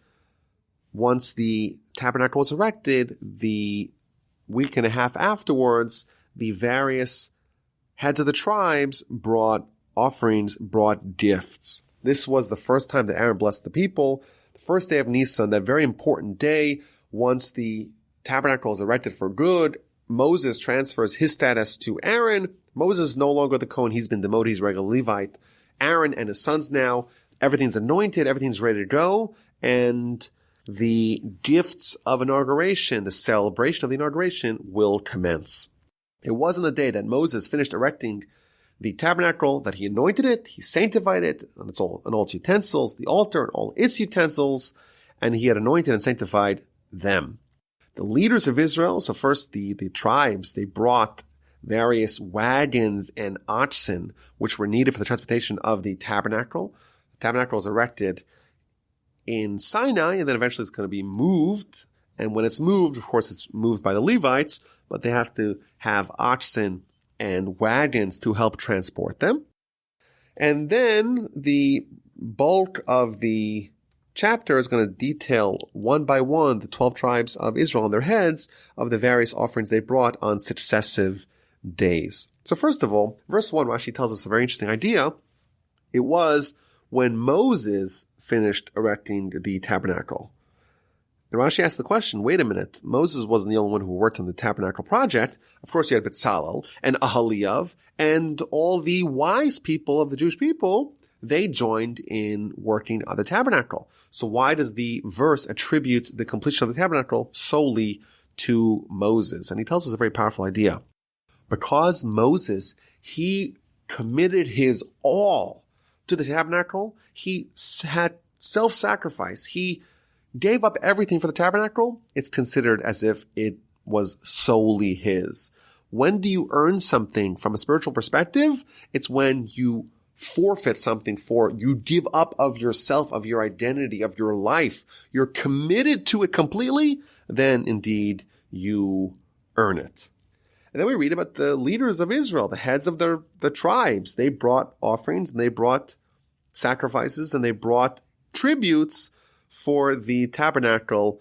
once the tabernacle was erected. The week and a half afterwards, the various heads of the tribes brought offerings, brought gifts. This was the first time that Aaron blessed the people. The first day of Nisan, that very important day, once the tabernacle is erected for good, Moses transfers his status to Aaron. Moses is no longer the Kohen. He's been demoted. He's a regular Levite. Aaron and his sons now, everything's anointed. Everything's ready to go. And the gifts of inauguration, the celebration of the inauguration, will commence. It was on the day that Moses finished erecting the tabernacle that he anointed it, he sanctified it, and all its utensils, the altar and all its utensils, and he had anointed and sanctified them. The leaders of Israel, so first the tribes, they brought various wagons and oxen, which were needed for the transportation of the tabernacle. The tabernacle was erected in Sinai, and then eventually it's going to be moved. And when it's moved, of course, it's moved by the Levites, but they have to have oxen and wagons to help transport them. And then the bulk of the chapter is going to detail one by one the 12 tribes of Israel and their heads of the various offerings they brought on successive days. So first of all, verse 1, Rashi tells us a very interesting idea. It was when Moses finished erecting the tabernacle. And Rashi asked the question, wait a minute, Moses wasn't the only one who worked on the tabernacle project. Of course, you had Bezalel and Ahaliav and all the wise people of the Jewish people. They joined in working on the tabernacle. So why does the verse attribute the completion of the tabernacle solely to Moses? And he tells us a very powerful idea. Because Moses, he committed his all to the tabernacle, he had self-sacrifice. He gave up everything for the tabernacle. It's considered as if it was solely his. When do you earn something from a spiritual perspective? It's when you forfeit something you give up of yourself, of your identity, of your life. You're committed to it completely, then indeed you earn it. And then we read about the leaders of Israel, the heads of the tribes. They brought offerings and they brought sacrifices and they brought tributes for the tabernacle,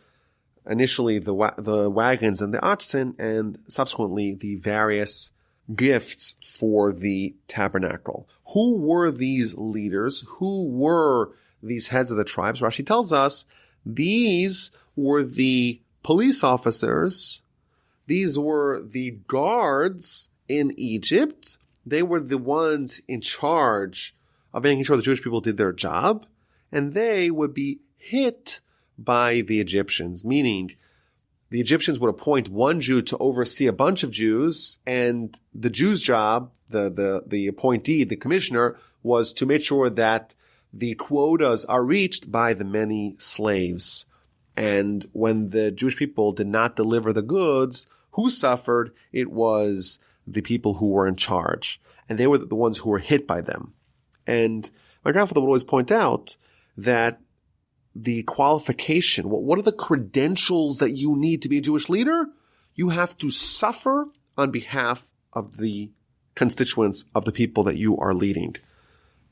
initially the wagons and the oxen, and subsequently the various gifts for the tabernacle. Who were these leaders? Who were these heads of the tribes? Rashi tells us these were the police officers. These were the guards in Egypt. They were the ones in charge of making sure the Jewish people did their job, and they would be hit by the Egyptians, meaning the Egyptians would appoint one Jew to oversee a bunch of Jews, and the Jew's job, the appointee, the commissioner, was to make sure that the quotas are reached by the many slaves. And when the Jewish people did not deliver the goods, who suffered? It was the people who were in charge, and they were the ones who were hit by them. And my grandfather would always point out that the qualification, what are the credentials that you need to be a Jewish leader? You have to suffer on behalf of the constituents of the people that you are leading.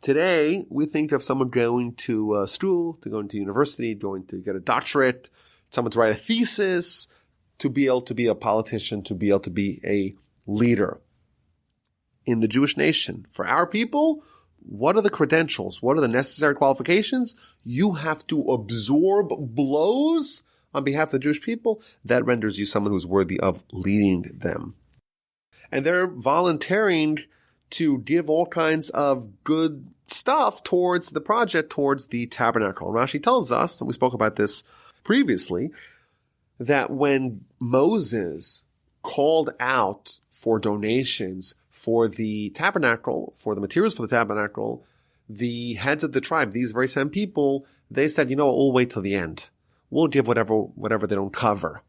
Today, we think of someone going to school, to go into university, going to get a doctorate, someone to write a thesis, to be able to be a politician, to be able to be a leader. In the Jewish nation, for our people, what are the credentials? What are the necessary qualifications? You have to absorb blows on behalf of the Jewish people. That renders you someone who's worthy of leading them. And they're volunteering to give all kinds of good stuff towards the project, towards the tabernacle. Rashi tells us, and we spoke about this previously, that when Moses called out for donations for the tabernacle, for the materials for the tabernacle, the heads of the tribe, these very same people, they said, we'll wait till the end. We'll give whatever they don't cover.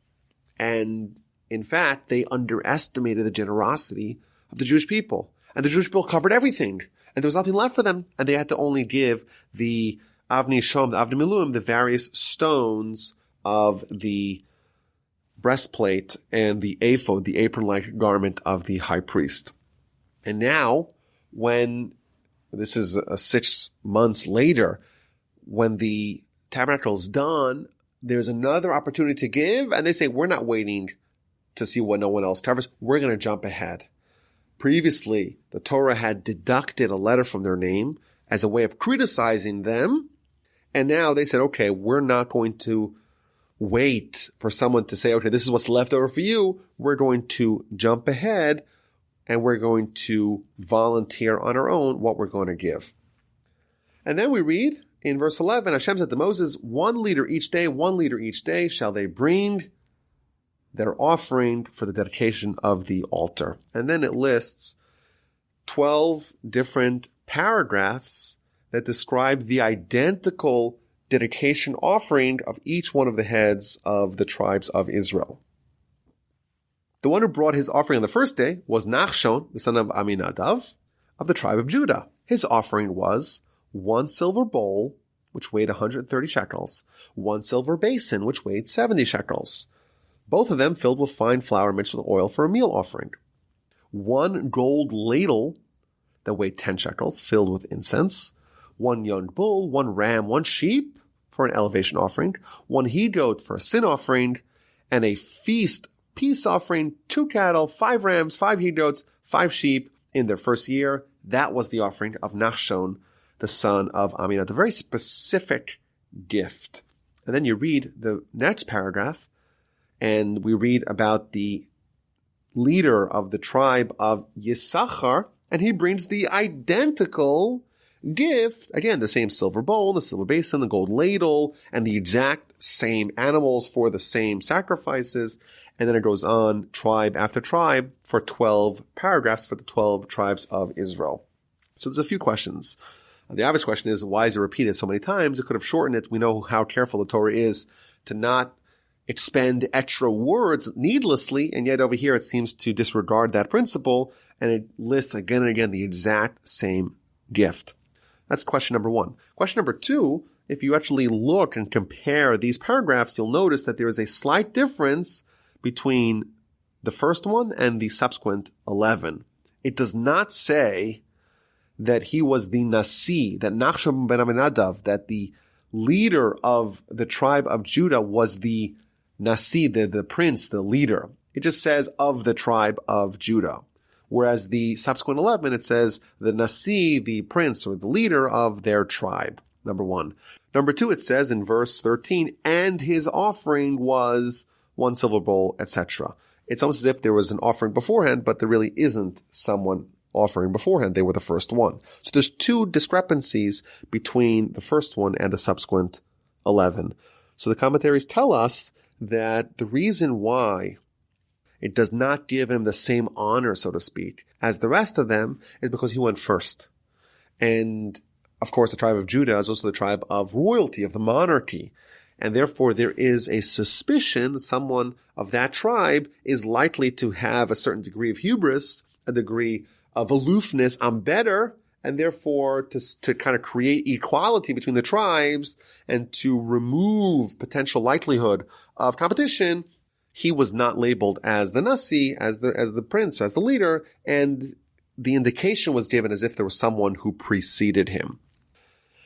And in fact, they underestimated the generosity of the Jewish people. And the Jewish people covered everything. And there was nothing left for them. And they had to only give the Avnei Shom, the Avnei Miluim, the various stones of the breastplate and the ephod, the apron-like garment of the high priest. And now, when this is 6 months later, when the tabernacle is done, there's another opportunity to give, and they say, we're not waiting to see what no one else covers. We're going to jump ahead. Previously, the Torah had deducted a letter from their name as a way of criticizing them, and now they said, okay, we're not going to wait for someone to say, okay, this is what's left over for you. We're going to jump ahead, and we're going to volunteer on our own what we're going to give. And then we read in verse 11, Hashem said to Moses, 1 liter each day shall they bring their offering for the dedication of the altar. And then it lists 12 different paragraphs that describe the identical dedication offering of each one of the heads of the tribes of Israel. The one who brought his offering on the first day was Nachshon, the son of Aminadav, of the tribe of Judah. His offering was 1 silver bowl, which weighed 130 shekels, 1 silver basin, which weighed 70 shekels, both of them filled with fine flour mixed with oil for a meal offering, 1 gold ladle that weighed 10 shekels, filled with incense, 1 young bull, 1 ram, 1 sheep for an elevation offering, 1 he-goat for a sin offering, and a feast peace offering, 2 cattle, 5 rams, 5 he-goats, 5 sheep in their first year. That was the offering of Nachshon, the son of Aminadab. A very specific gift. And then you read the next paragraph, and we read about the leader of the tribe of Yisachar, and he brings the identical gift. Again, the same silver bowl, the silver basin, the gold ladle, and the exact same animals for the same sacrifices. And then it goes on, tribe after tribe, for 12 paragraphs for the 12 tribes of Israel. So there's a few questions. The obvious question is, why is it repeated so many times? It could have shortened it. We know how careful the Torah is to not expend extra words needlessly, and yet over here it seems to disregard that principle, and it lists again and again the exact same gift. That's question number 1. Question number 2, if you actually look and compare these paragraphs, you'll notice that there is a slight difference between the first one and the subsequent 11. It does not say that he was the Nasi, that Nachshon ben Aminadab, that the leader of the tribe of Judah was the Nasi, the prince, the leader. It just says of the tribe of Judah. Whereas the subsequent 11, it says the Nasi, the prince or the leader of their tribe. Number 1. Number 2, it says in verse 13, and his offering was 1 silver bowl, etc. It's almost as if there was an offering beforehand, but there really isn't someone offering beforehand. They were the first one. So there's 2 discrepancies between the first one and the subsequent 11. So the commentaries tell us that the reason why it does not give him the same honor, so to speak, as the rest of them is because he went first. And, of course, the tribe of Judah is also the tribe of royalty, of the monarchy. And therefore, there is a suspicion that someone of that tribe is likely to have a certain degree of hubris, a degree of aloofness. I'm better. And therefore, to kind of create equality between the tribes and to remove potential likelihood of competition, he was not labeled as the Nasi, as the prince, as the leader, and the indication was given as if there was someone who preceded him.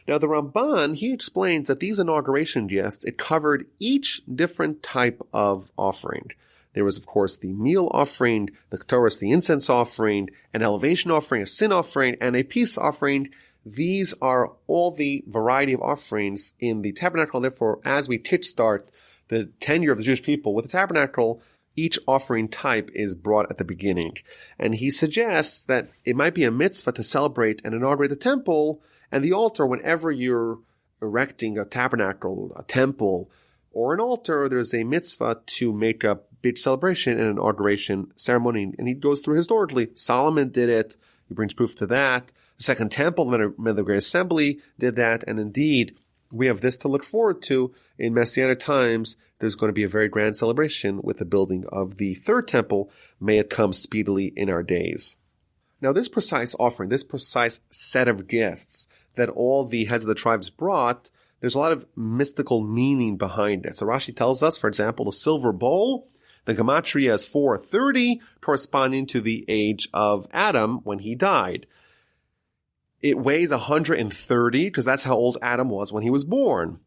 Now, the Ramban, he explains that these inauguration gifts, it covered each different type of offering. There was, of course, the meal offering, the Ketores, the incense offering, an elevation offering, a sin offering, and a peace offering. These are all the variety of offerings in the tabernacle. Therefore, as we kickstart the tenure of the Jewish people with the tabernacle, each offering type is brought at the beginning. And he suggests that it might be a mitzvah to celebrate and inaugurate the temple and the altar whenever you're erecting a tabernacle, a temple, or an altar. There's a mitzvah to make a big celebration and inauguration ceremony. And he goes through historically. Solomon did it. He brings proof to that. The Second Temple, the Great Assembly, did that. And indeed, we have this to look forward to in Messianic times. There's going to be a very grand celebration with the building of the Third Temple. May it come speedily in our days. Now, this precise offering, this precise set of gifts that all the heads of the tribes brought, there's a lot of mystical meaning behind it. So Rashi tells us, for example, the silver bowl, the gematria is 430, corresponding to the age of Adam when he died. It weighs 130, because that's how old Adam was when he was born.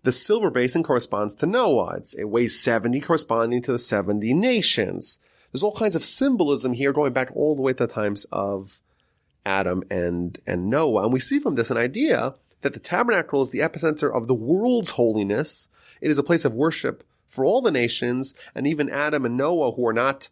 The silver basin corresponds to Noah. It weighs 70, corresponding to the 70 nations. There's all kinds of symbolism here going back all the way to the times of Adam and Noah. And we see from this an idea that the tabernacle is the epicenter of the world's holiness. It is a place of worship for all the nations, and even Adam and Noah, who are not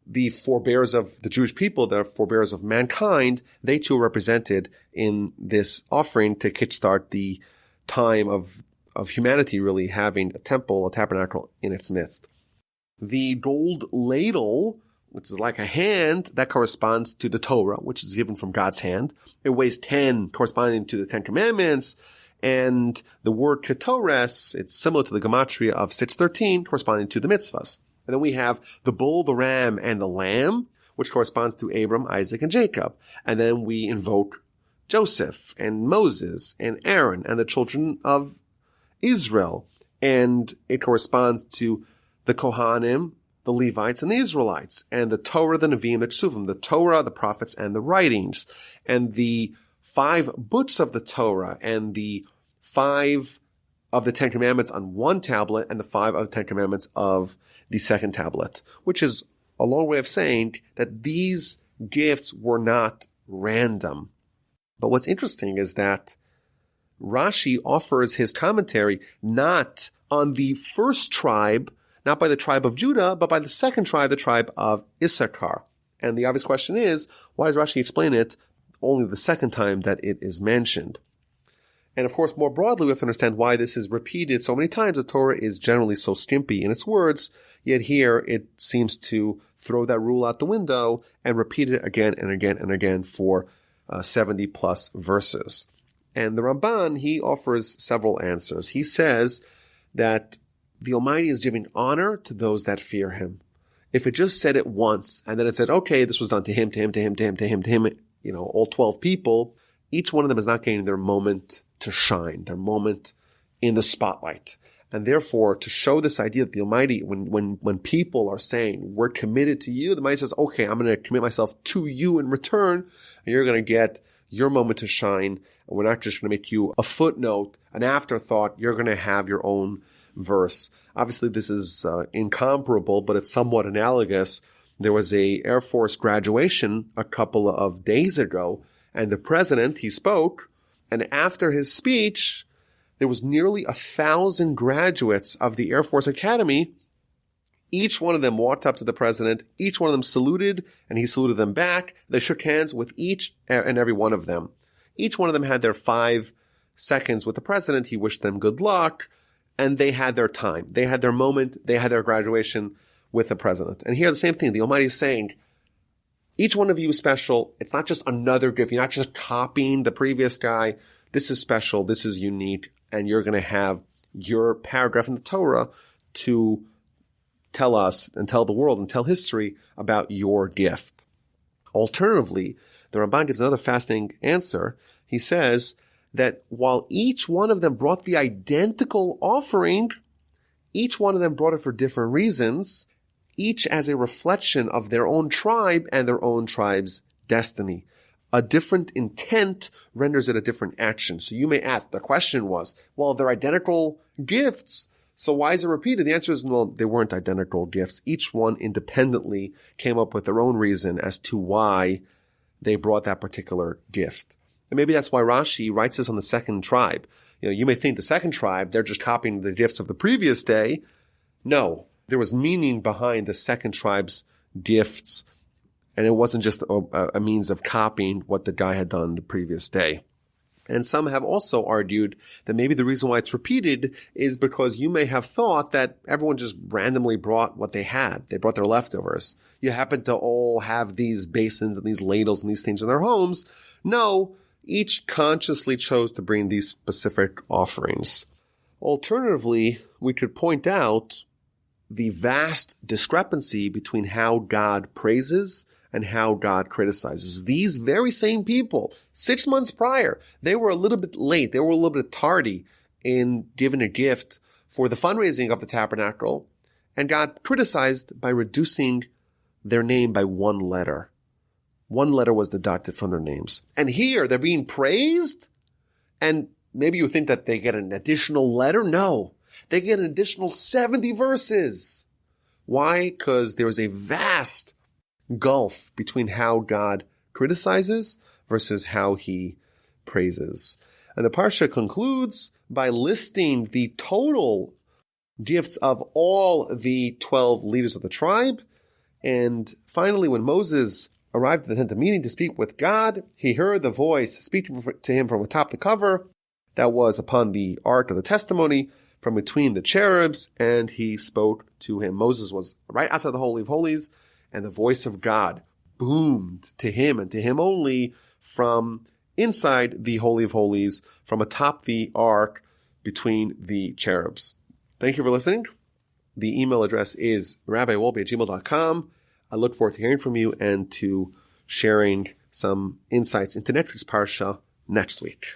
the forebears of the Jewish people, they're forebears of mankind, they too are represented in this offering to kickstart the time of humanity really having a temple, a tabernacle in its midst. The gold ladle, which is like a hand, that corresponds to the Torah, which is given from God's hand. It weighs 10, corresponding to the 10 Commandments. And the word Ketores, it's similar to the gematria of 613, corresponding to the mitzvahs. And then we have the bull, the ram, and the lamb, which corresponds to Abram, Isaac, and Jacob. And then we invoke Joseph and Moses and Aaron and the children of Israel. And it corresponds to the Kohanim, the Levites, and the Israelites. And the Torah, the Nevi'im, the Ksuvim, the Torah, the prophets, and the writings. And the 5 books of the Torah and the 5 of the Ten Commandments on one tablet and the 5 of the Ten Commandments of the second tablet, which is a long way of saying that these gifts were not random. But what's interesting is that Rashi offers his commentary not on the first tribe, not by the tribe of Judah, but by the second tribe, the tribe of Issachar. And the obvious question is, why does Rashi explain it only the second time that it is mentioned? And of course, more broadly, we have to understand why this is repeated so many times. The Torah is generally so skimpy in its words, yet here it seems to throw that rule out the window and repeat it again and again and again for 70 plus verses. And the Ramban, he offers several answers. He says that the Almighty is giving honor to those that fear Him. If it just said it once, and then it said, okay, this was done to him, to him, to him, to him, to him, to him, all 12 people, each one of them is not getting their moment to shine, their moment in the spotlight. And therefore, to show this idea that the Almighty, when people are saying, we're committed to you, the Almighty says, okay, I'm going to commit myself to you in return, and you're going to get your moment to shine. And we're not just going to make you a footnote, an afterthought. You're going to have your own verse. Obviously, this is incomparable, but it's somewhat analogous. There was a Air Force graduation a couple of days ago, and the president, he spoke, and after his speech, there was nearly 1,000 graduates of the Air Force Academy. Each one of them walked up to the president. Each one of them saluted, and he saluted them back. They shook hands with each and every one of them. Each one of them had their 5 seconds with the president. He wished them good luck, and they had their time. They had their moment. They had their graduation with the president. And here the same thing. The Almighty is saying, each one of you is special. It's not just another gift. You're not just copying the previous guy. This is special. This is unique. And you're going to have your paragraph in the Torah to tell us and tell the world and tell history about your gift. Alternatively, the Ramban gives another fascinating answer. He says that while each one of them brought the identical offering, each one of them brought it for different reasons, each as a reflection of their own tribe and their own tribe's destiny. A different intent renders it a different action. So you may ask, the question was, well, they're identical gifts, so why is it repeated? The answer is, well, they weren't identical gifts. Each one independently came up with their own reason as to why they brought that particular gift. And maybe that's why Rashi writes this on the second tribe. You may think the second tribe, they're just copying the gifts of the previous day. No, there was meaning behind the second tribe's gifts. And it wasn't just a means of copying what the guy had done the previous day. And some have also argued that maybe the reason why it's repeated is because you may have thought that everyone just randomly brought what they had. They brought their leftovers. You happen to all have these basins and these ladles and these things in their homes. No, each consciously chose to bring these specific offerings. Alternatively, we could point out the vast discrepancy between how God praises and how God criticizes. These very same people, 6 months prior, they were a little bit late. They were a little bit tardy in giving a gift for the fundraising of the Tabernacle, and God criticized by reducing their name by 1 letter. 1 letter was deducted from their names. And here, they're being praised, and maybe you think that they get an additional letter. No, they get an additional 70 verses. Why? Because there is a vast gulf between how God criticizes versus how He praises. And the Parsha concludes by listing the total gifts of all the 12 leaders of the tribe. And finally, when Moses arrived at the tent of meeting to speak with God, he heard the voice speaking to him from atop the cover that was upon the ark of the testimony from between the cherubs, and he spoke to him. Moses was right outside the Holy of Holies, and the voice of God boomed to him and to him only from inside the Holy of Holies, from atop the ark between the cherubs. Thank you for listening. The email address is rabbiwolbe@gmail.com. I look forward to hearing from you and to sharing some insights into next week's Parsha next week.